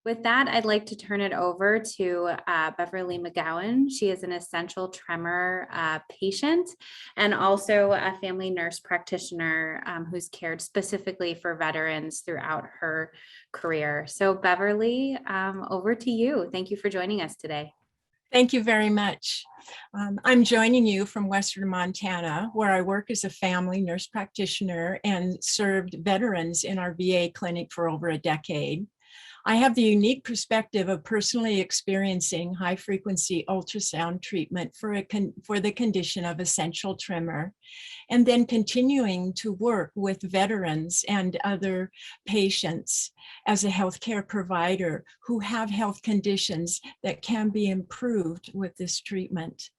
With that, I'd like to turn it over to Beverly McGowan. She is an essential tremor patient and also a family nurse practitioner who's cared specifically for veterans throughout her career. So Beverly, over to you. Thank you for joining us today. Thank you very much. I'm joining you from Western Montana, where I work as a family nurse practitioner and served veterans in our VA clinic for over a decade. I have the unique perspective of personally experiencing high-frequency ultrasound treatment for the condition of essential tremor, and then continuing to work with veterans and other patients as a healthcare provider who have health conditions that can be improved with this treatment.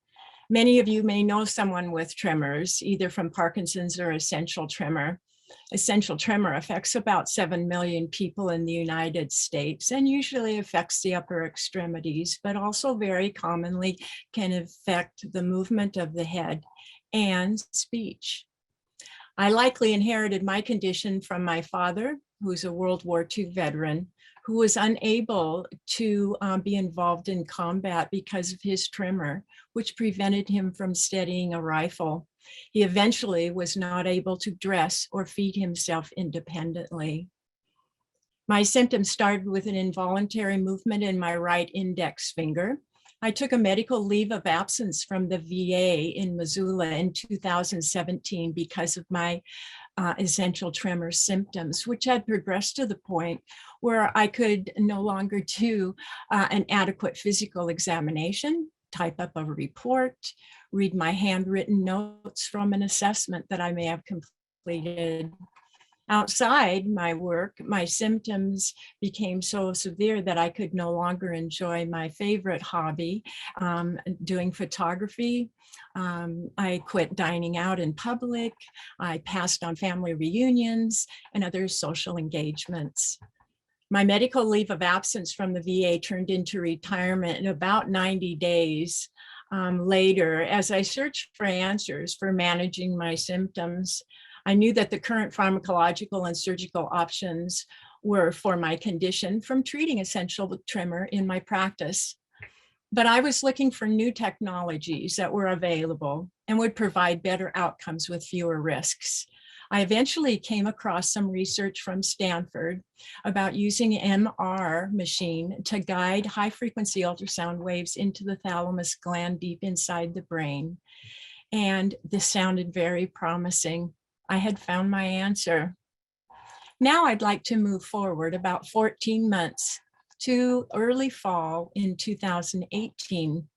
Many of you may know someone with tremors, either from Parkinson's or essential tremor. Essential tremor affects about 7 million people in the United States and usually affects the upper extremities, but also very commonly can affect the movement of the head and speech. I likely inherited my condition from my father, who's a World War II veteran, who was unable to be involved in combat because of his tremor, which prevented him from steadying a rifle. He eventually was not able to dress or feed himself independently. My symptoms started with an involuntary movement in my right index finger. I took a medical leave of absence from the VA in Missoula in 2017 because of my essential tremor symptoms, which had progressed to the point where I could no longer do an adequate physical examination, type up a report, read my handwritten notes from an assessment that I may have completed. Outside my work, my symptoms became so severe that I could no longer enjoy my favorite hobby, doing photography. I quit dining out in public. I passed on family reunions and other social engagements. My medical leave of absence from the VA turned into retirement in about 90 days later. As I searched for answers for managing my symptoms, I knew that the current pharmacological and surgical options were for my condition from treating essential tremor in my practice. But I was looking for new technologies that were available and would provide better outcomes with fewer risks. I eventually came across some research from Stanford about using an MR machine to guide high-frequency ultrasound waves into the thalamus gland deep inside the brain. And this sounded very promising. I had found my answer. Now I'd like to move forward about 14 months to early fall in 2018.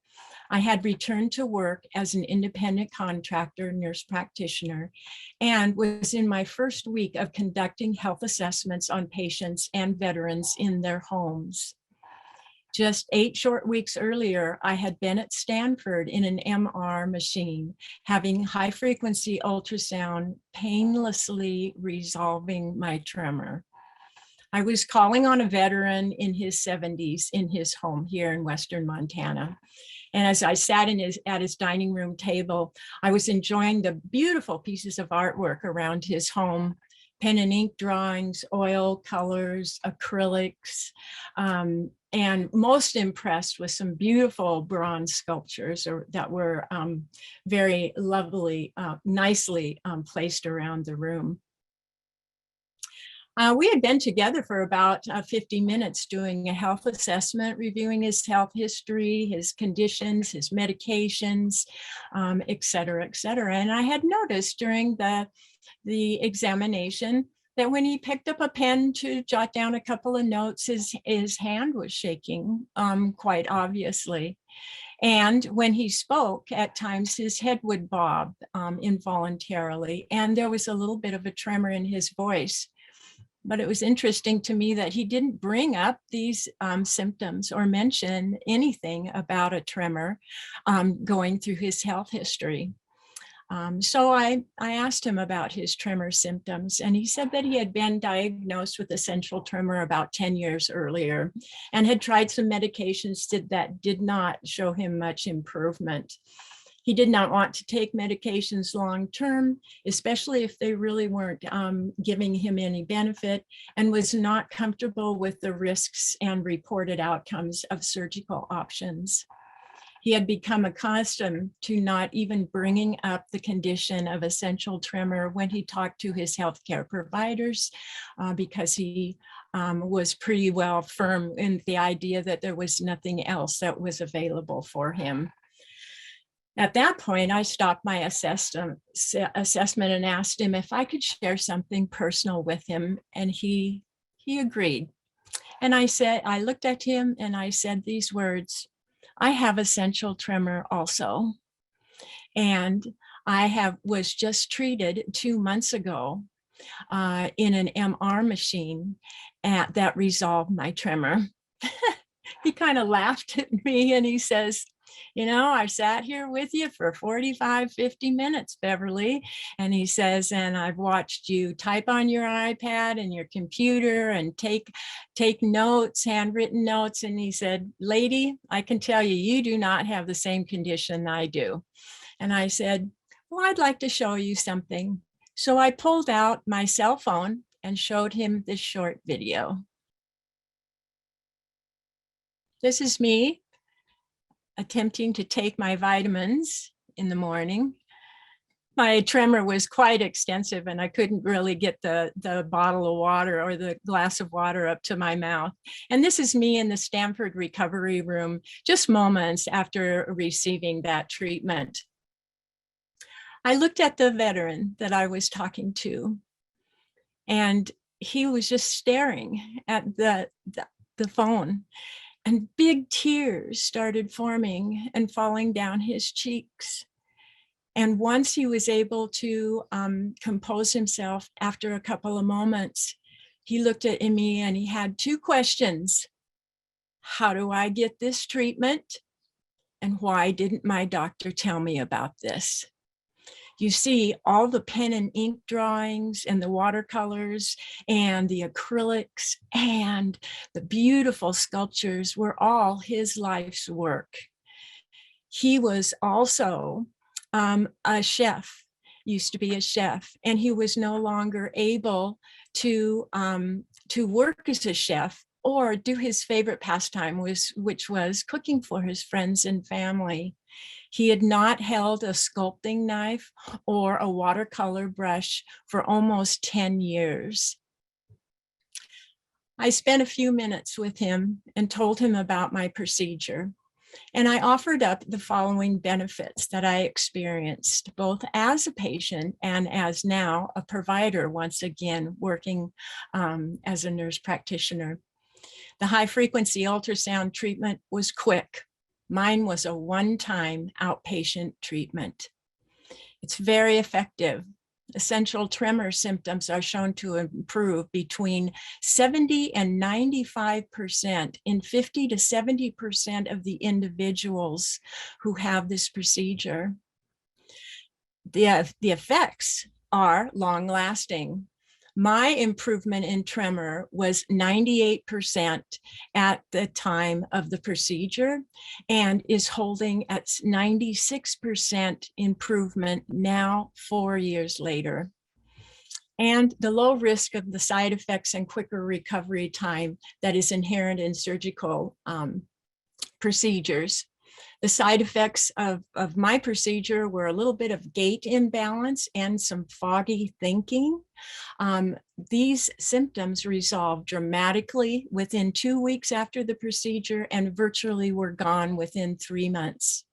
I had returned to work as an independent contractor, nurse practitioner, and was in my first week of conducting health assessments on patients and veterans in their homes. Just 8 short weeks earlier, I had been at Stanford in an MR machine, having high-frequency ultrasound painlessly resolving my tremor. I was calling on a veteran in his 70s in his home here in Western Montana. And as I sat at his dining room table, I was enjoying the beautiful pieces of artwork around his home, pen and ink drawings, oil colors, acrylics, and most impressed with some beautiful bronze sculptures that were very lovely, nicely placed around the room. We had been together for about 50 minutes doing a health assessment, reviewing his health history, his conditions, his medications, et cetera, et cetera. And I had noticed during the examination that when he picked up a pen to jot down a couple of notes, his hand was shaking quite obviously. And when he spoke, at times his head would bob involuntarily, and there was a little bit of a tremor in his voice. But it was interesting to me that he didn't bring up these symptoms or mention anything about a tremor going through his health history. So I asked him about his tremor symptoms, and he said that he had been diagnosed with essential tremor about 10 years earlier and had tried some medications that did not show him much improvement. He did not want to take medications long-term, especially if they really weren't giving him any benefit, and was not comfortable with the risks and reported outcomes of surgical options. He had become accustomed to not even bringing up the condition of essential tremor when he talked to his healthcare providers, because he was pretty well firm in the idea that there was nothing else that was available for him. At that point, I stopped my assessment and asked him if I could share something personal with him, and he agreed. And I looked at him and I said these words: I have essential tremor also. And was just treated 2 months ago in an MR machine that resolved my tremor. He kind of laughed at me and he says, you know, I sat here with you for 45, 50 minutes, Beverly. And he says, and I've watched you type on your iPad and your computer and take notes, handwritten notes. And he said, lady, I can tell you, you do not have the same condition I do. And I said, well, I'd like to show you something. So I pulled out my cell phone and showed him this short video. This is me attempting to take my vitamins in the morning. My tremor was quite extensive and I couldn't really get the bottle of water or the glass of water up to my mouth. And this is me in the Stanford recovery room, just moments after receiving that treatment. I looked at the veteran that I was talking to, and he was just staring at the phone. And big tears started forming and falling down his cheeks. And once he was able to compose himself after a couple of moments, he looked at me and he had two questions. How do I get this treatment? And why didn't my doctor tell me about this? You see all the pen and ink drawings and the watercolors and the acrylics and the beautiful sculptures were all his life's work. He was also a chef, used to be a chef, and he was no longer able to work as a chef or do his favorite pastime, which was cooking for his friends and family. He had not held a sculpting knife or a watercolor brush for almost 10 years. I spent a few minutes with him and told him about my procedure. And I offered up the following benefits that I experienced, both as a patient and as now a provider, once again, working as a nurse practitioner. The high frequency ultrasound treatment was quick. Mine was a one-time outpatient treatment. It's very effective. Essential tremor symptoms are shown to improve between 70 and 95% in 50 to 70% of the individuals who have this procedure. The effects are long-lasting. My improvement in tremor was 98% at the time of the procedure and is holding at 96% improvement now, 4 years later. And the low risk of the side effects and quicker recovery time that is inherent in surgical procedures. The side effects of my procedure were a little bit of gait imbalance and some foggy thinking. These symptoms resolved dramatically within 2 weeks after the procedure and virtually were gone within 3 months.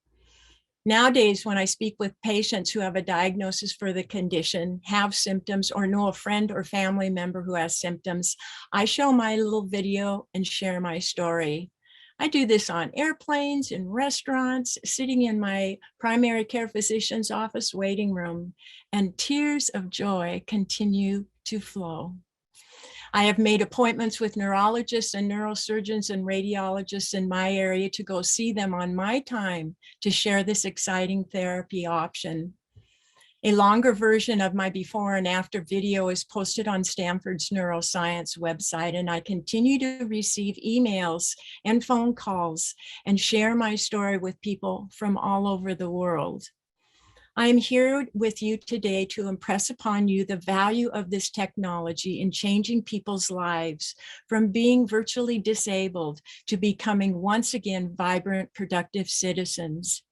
Nowadays, when I speak with patients who have a diagnosis for the condition, have symptoms, or know a friend or family member who has symptoms, I show my little video and share my story. I do this on airplanes, in restaurants, sitting in my primary care physician's office waiting room, and tears of joy continue to flow. I have made appointments with neurologists and neurosurgeons and radiologists in my area to go see them on my time to share this exciting therapy option. A longer version of my before and after video is posted on Stanford's neuroscience website, and I continue to receive emails and phone calls and share my story with people from all over the world. I am here with you today to impress upon you the value of this technology in changing people's lives from being virtually disabled to becoming once again vibrant, productive citizens.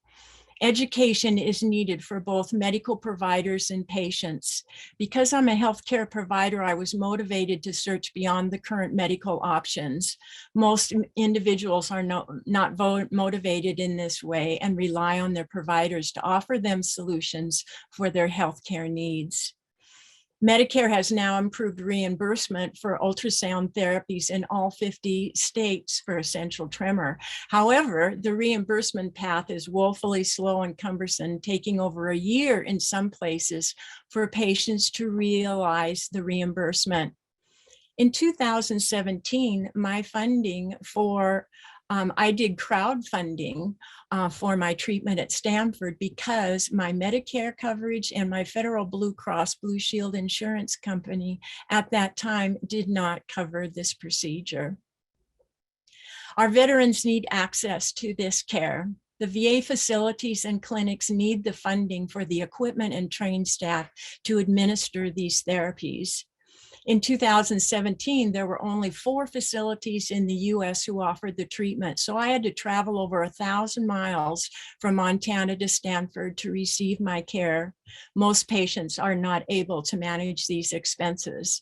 Education is needed for both medical providers and patients. Because I'm a healthcare provider, I was motivated to search beyond the current medical options. Most individuals are not motivated in this way and rely on their providers to offer them solutions for their healthcare needs. Medicare has now improved reimbursement for ultrasound therapies in all 50 states for essential tremor. However, the reimbursement path is woefully slow and cumbersome, taking over a year in some places for patients to realize the reimbursement. In 2017, my funding for I did crowdfunding for my treatment at Stanford because my Medicare coverage and my federal Blue Cross Blue Shield insurance company at that time did not cover this procedure. Our veterans need access to this care. The VA facilities and clinics need the funding for the equipment and trained staff to administer these therapies. In 2017, there were only 4 facilities in the US who offered the treatment. So I had to travel over 1,000 miles from Montana to Stanford to receive my care. Most patients are not able to manage these expenses.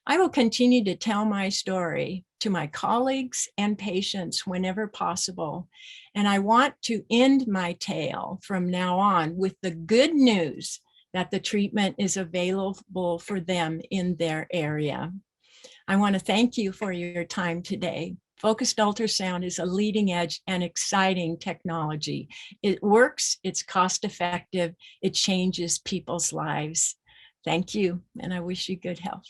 I will continue to tell my story to my colleagues and patients whenever possible. And I want to end my tale from now on with the good news that the treatment is available for them in their area. I want to thank you for your time today. Focused ultrasound is a leading edge and exciting technology. It works, it's cost effective, it changes people's lives. Thank you, and I wish you good health.